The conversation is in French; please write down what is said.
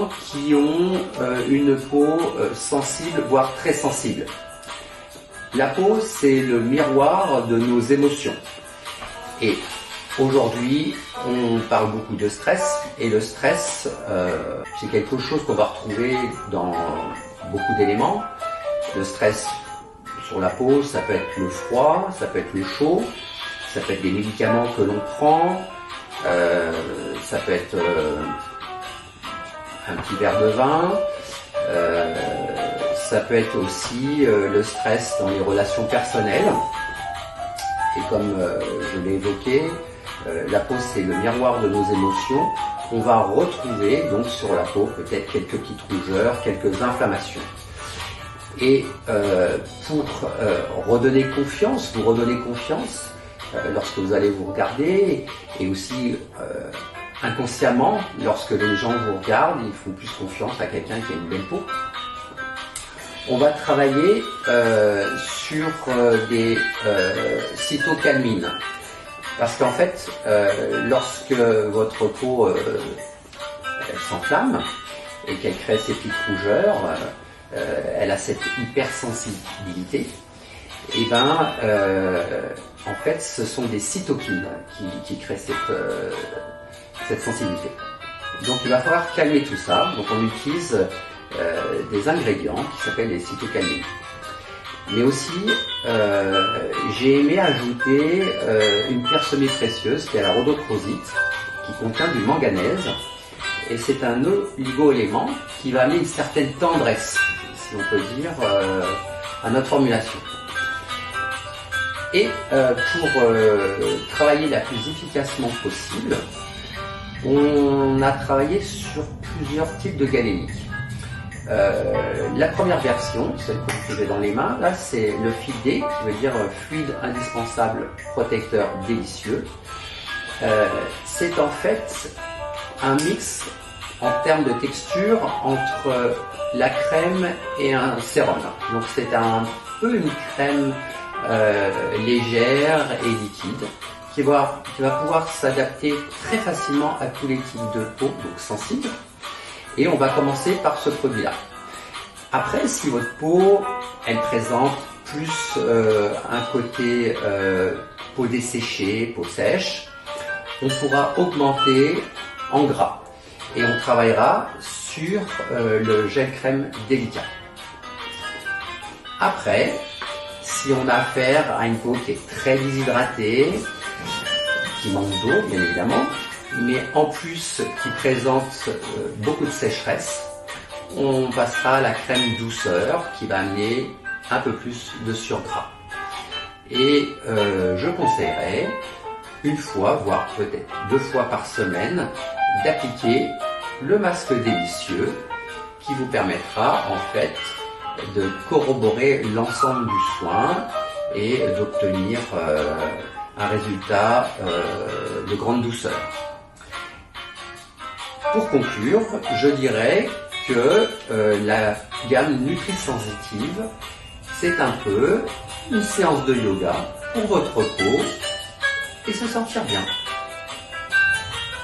gens qui ont une peau sensible, voire très sensible. La peau, c'est le miroir de nos émotions. Et aujourd'hui, on parle beaucoup de stress, et le stress, c'est quelque chose qu'on va retrouver dans beaucoup d'éléments. Le stress sur la peau, ça peut être le froid, ça peut être le chaud, ça peut être des médicaments que l'on prend, ça peut être un petit verre de vin, ça peut être aussi le stress dans les relations personnelles. Et comme je l'ai évoqué, la peau c'est le miroir de nos émotions. On va retrouver donc sur la peau peut-être quelques petites rougeurs, quelques inflammations. Et pour redonner confiance, vous redonner confiance lorsque vous allez vous regarder, et aussi inconsciemment, lorsque les gens vous regardent, ils font plus confiance à quelqu'un qui a une belle peau. On va travailler sur des cytokinin. Parce qu'en fait, lorsque votre peau s'enflamme et qu'elle crée ces petites rougeurs, elle a cette hypersensibilité, et ben en fait ce sont des cytokines qui créent cette sensibilité. Donc il va falloir calmer tout ça. Donc on utilise des ingrédients qui s'appellent les cytokinines. Mais aussi j'ai aimé ajouter une pierre semi-précieuse qui est la rhodochrosite, qui contient du manganèse, et c'est un oligo-élément qui va amener une certaine tendresse, si on peut dire, à notre formulation. Et pour travailler la plus efficacement possible, on a travaillé sur plusieurs types de galéniques. La première version, celle que j'ai dans les mains, là c'est le FID, qui veut dire fluide indispensable protecteur délicieux. C'est en fait un mix en termes de texture entre la crème et un sérum. Donc c'est un peu une crème légère et liquide qui va pouvoir s'adapter très facilement à tous les types de peau, donc sensibles. Et on va commencer par ce produit-là. Après, si votre peau, elle présente plus un côté peau desséchée, peau sèche, on pourra augmenter en gras. Et on travaillera sur le gel crème délicat. Après, si on a affaire à une peau qui est très déshydratée, qui manque d'eau bien évidemment, mais en plus qui présente beaucoup de sécheresse, on passera à la crème douceur qui va amener un peu plus de surgras. Et je conseillerais une fois, voire peut-être 2 fois par semaine, d'appliquer le masque délicieux qui vous permettra en fait de corroborer l'ensemble du soin et d'obtenir un résultat de grande douceur. Pour conclure, je dirais que la gamme Nutri-Sensitive, c'est un peu une séance de yoga pour votre peau et se sentir bien.